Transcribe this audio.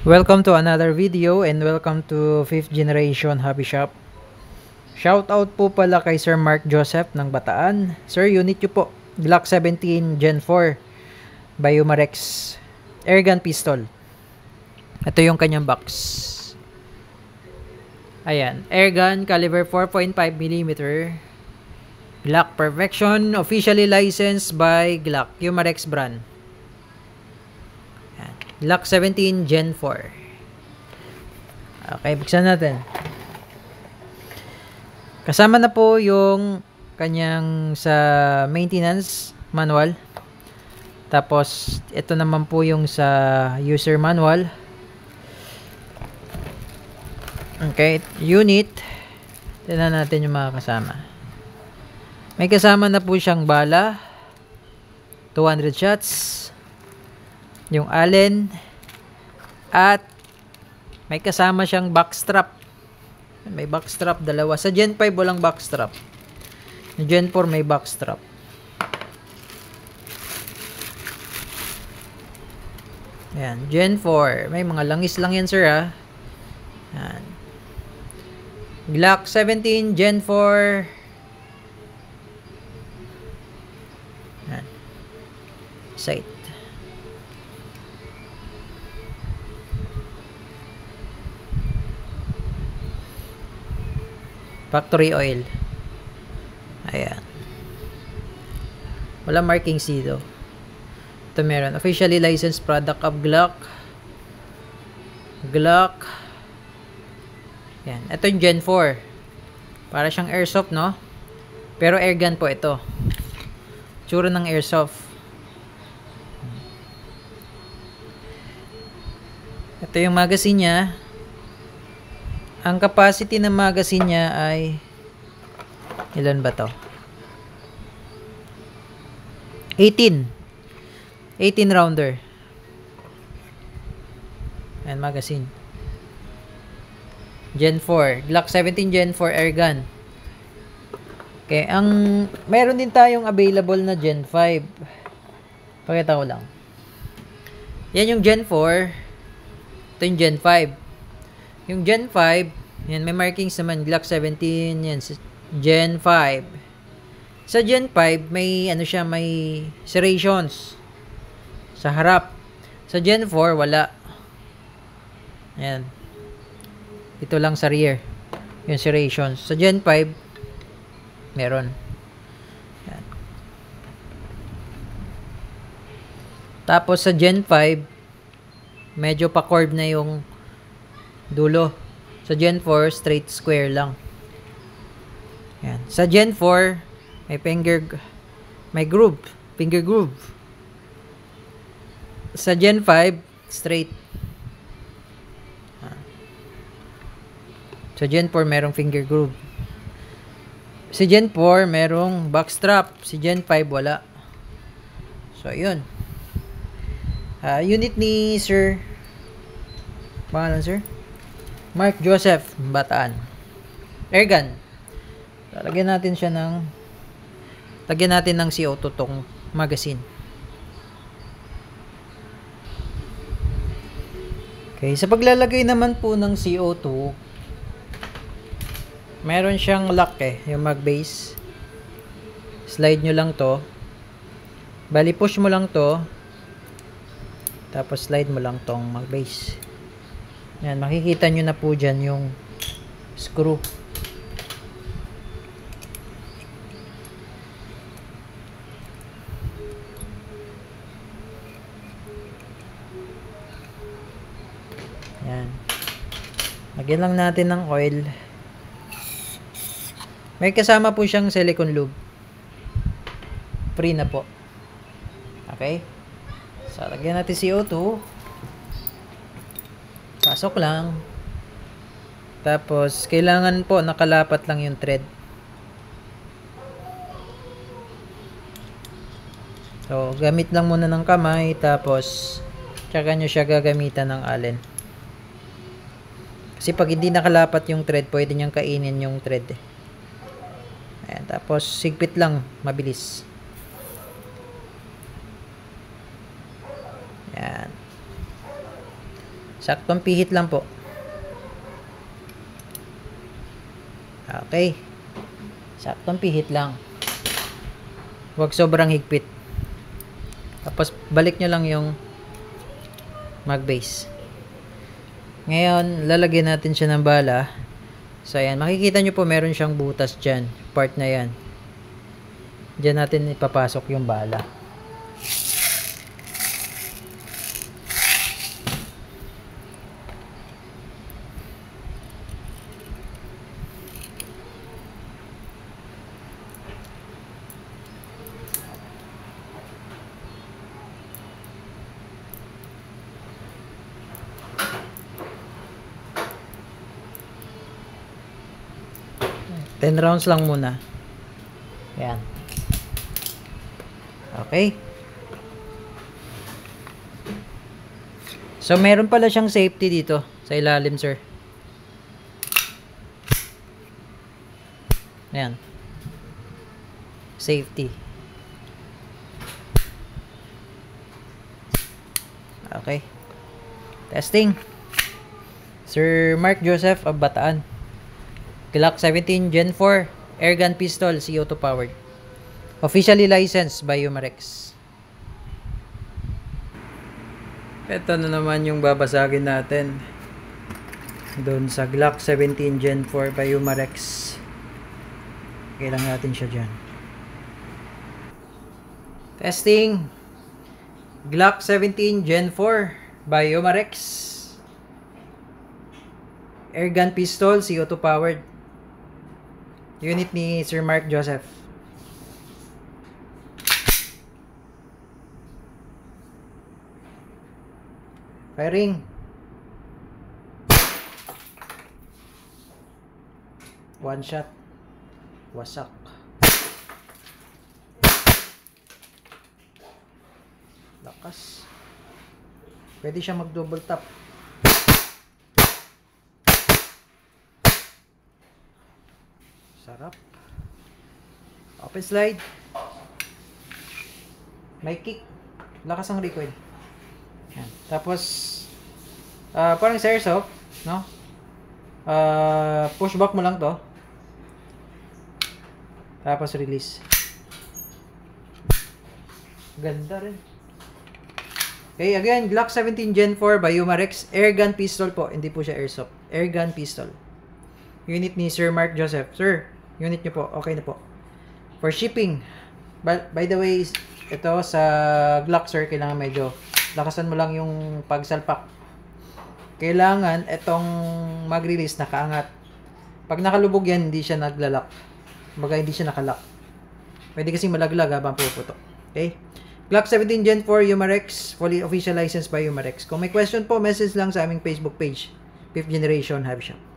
Welcome to another video and welcome to 5th generation hobby shop. Shout out po pala kay Sir Mark Joseph ng Bataan. Sir, unit nyo po, Glock 17 Gen 4 Biomarex airgun pistol. Ito yung kanyang box. Ayan, airgun caliber 4.5mm, Glock Perfection, officially licensed by Glock Umarex brand. Glock 17 Gen 4. Okay, buksan natin. Kasama na po yung kanyang sa maintenance manual. Tapos, ito naman po yung sa user manual. Okay, unit. Tignan natin yung mga kasama. May kasama na po siyang bala. 200 shots. Yung Allen, at may kasama siyang backstrap. May backstrap dalawa. Sa Gen 5 walang backstrap. Sa Gen 4 may backstrap. Ayan, Gen 4. May mga langis lang yan, sir, ha. Ayan. Glock 17 Gen 4. Ayan. Sight. Factory oil. Ayan. Wala marking C do. Ito meron. Officially licensed product of Glock. Glock. Ayan. Ito yung Gen 4. Para siyang airsoft, no? Pero airgun po ito. Tsura ng airsoft. Ito yung magazine niya. Ang capacity ng magazine niya ay ilan ba to? 18 rounder. And magazine. Gen 4. Glock 17 Gen 4 airgun. Okay, ang meron din tayong available na Gen 5. Pakita ko lang. Yan yung Gen 4. Ito yung Gen 5. Yung Gen 5, yan, may markings naman, Glock 17, yan, Gen 5. Sa Gen 5, may, ano siya, may serrations sa harap. Sa Gen 4, wala. Yan. Ito lang sa rear, yung serrations. Sa Gen 5, meron. Yan. Tapos sa Gen 5, medyo pa-curve na yung dulo. Sa Gen 4, straight square lang. Yan. Sa Gen 4, may groove. Finger groove. Sa Gen 5, straight. Sa Gen 4, merong finger groove. Si Gen 4, merong backstrap. Si Gen 5, wala. So, yun. Unit ni Sir. Pangalan, sir? Mark Joseph, Bataan. Airgun. Lagyan natin siya ng CO2 tong magazine. Okay, sa paglalagay naman po ng CO2, meron siyang lock yung mag base. Slide nyo lang to. Bali push mo lang to. Tapos slide mo lang tong mag base. Yan, makikita nyo na po dyan yung screw. Yan. Lagyan lang natin ng oil. May kasama po siyang silicone lube. Free na po. Okay? So, lagyan natin CO2. Pasok lang. Tapos, kailangan po nakalapat lang yung thread. So, gamit lang muna ng kamay. Tapos, tsaka nyo siya gagamitan ng Allen. Kasi pag hindi nakalapat yung thread, pwede nyang kainin yung thread. Ayan, tapos, sigpit lang. Mabilis. Ayan. Saktong pihit lang po. Okay. Saktong pihit lang. Huwag sobrang higpit. Tapos balik nyo lang yung mag base. Ngayon, lalagyan natin siya ng bala. So ayan, makikita nyo po meron siyang butas dyan. Part na yan. Diyan natin ipapasok yung bala. Ten rounds lang muna. Ayan. Okay. So, meron pala siyang safety dito sa ilalim, sir. Ayan. Safety. Okay. Testing. Sir Mark Joseph of Bataan. Glock 17 Gen 4 Airgun Pistol CO2 powered. Officially licensed by Umarex. Ito na naman yung babasagin natin doon sa Glock 17 Gen 4 by Umarex. Kailangan natin siya dyan. Testing. Glock 17 Gen 4 by Umarex. Airgun Pistol CO2 powered. Unit ni Sir Mark Joseph. Firing. One shot. Wasak. Lakas. Pwede siya mag-double tap. Sarap. Open slide. May kick. Lakas ang recoil. Yan. Tapos parang sa airsoft, no? Push back mo lang to. Tapos release. Ganda rin. Okay, again, Glock 17 Gen 4 by Umarex. Airgun pistol po. Hindi po siya airsoft. Airgun pistol. Unit ni Sir Mark Joseph. Sir, unit nyo po. Okay na po. For shipping. By the way, ito sa Glock, sir, kailangan medyo lakasan mo lang yung pagsalpak. Kailangan itong mag-release nakaangat. Pag nakalubog yan, hindi siya naglalak. Baga hindi siya nakalock. Pwede kasing malaglag habang puputok. Okay? Glock 17 Gen 4 Umarex, fully official license by Umarex. Kung may question po, message lang sa aming Facebook page. 5th Generation Hobby Shop.